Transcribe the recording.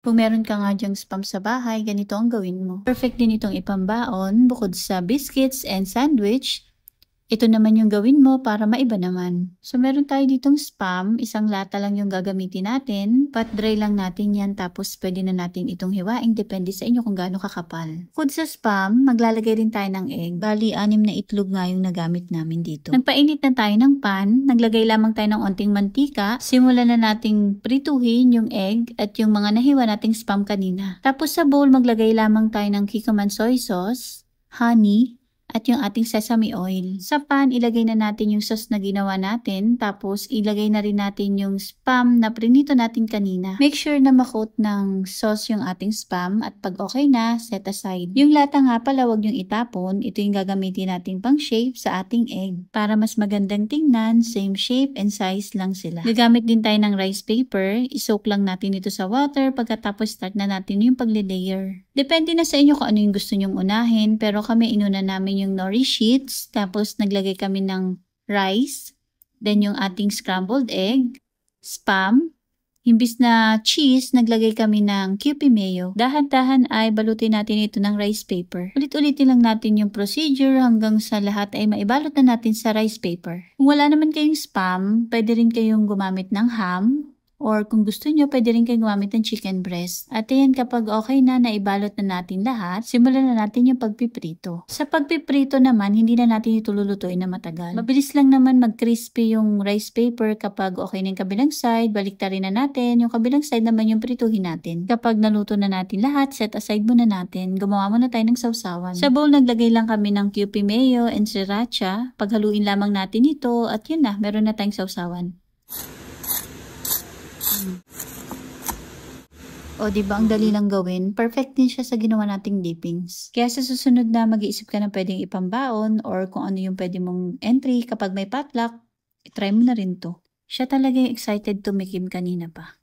Kung meron ka nga dyang spam sa bahay, ganito ang gawin mo. Perfect din itong ipambaon bukod sa biscuits and sandwich. Ito naman yung gawin mo para maiba naman. So meron tayo ditong spam, isang lata lang yung gagamitin natin. Pat dry lang natin yan tapos pwede na natin itong hiwain, depende sa inyo kung gaano kakapal. Bukod sa spam, maglalagay rin tayo ng egg. Bali, 6 na itlog nga yung nagamit namin dito. Nagpainit na tayo ng pan, naglagay lamang tayo ng onting mantika. Simulan na nating prituhin yung egg at yung mga nahiwa nating spam kanina. Tapos sa bowl, maglagay lamang tayo ng Kikkoman soy sauce, honey, at yung ating sesame oil. Sa pan, ilagay na natin yung sauce na ginawa natin, tapos ilagay na rin natin yung spam na prinito natin kanina. Make sure na makot ng sauce yung ating spam at pag okay na, set aside. Yung lata nga pala, wag yung itapon. Ito yung gagamitin natin pang shape sa ating egg. Para mas magandang tingnan, same shape and size lang sila. Gagamit din tayo ng rice paper. Isoak lang natin ito sa water pagkatapos start na natin yung pagle-layer. Depende na sa inyo kung ano yung gusto nyong unahin, pero kami inuna namin yung nori sheets, tapos naglagay kami ng rice, then yung ating scrambled egg, spam, imbis na cheese, naglagay kami ng Kewpie mayo. Dahan-dahan ay balutin natin ito ng rice paper. Ulit-ulitin lang natin yung procedure hanggang sa lahat ay maibalot na natin sa rice paper. Kung wala naman kayong spam, pwede rin kayong gumamit ng ham, or kung gusto nyo, pwede rin kayong gumamit ng chicken breast. At ayan, kapag okay na, naibalot na natin lahat, simulan na natin yung pagpiprito. Sa pagpiprito naman, hindi na natin ito lulutuin na matagal. Mabilis lang naman mag-crispy yung rice paper kapag okay na yung kabilang side, baliktarin na natin. Yung kabilang side naman yung prituhin natin. Kapag naluto na natin lahat, set aside muna natin. Gumawa muna tayo ng sausawan. Sa bowl, naglagay lang kami ng Kewpie mayo and sriracha. Paghaluin lamang natin ito at yun na, meron na tayong sausawan. O diba ang dali lang gawin? Perfect din siya sa ginawa nating dippings. Kaya sa susunod na mag-iisip ka na pwedeng ipambaon or kung ano yung pwede mong entry kapag may potluck, try mo na rin to. Siya talaga yung excited tumikim kanina pa.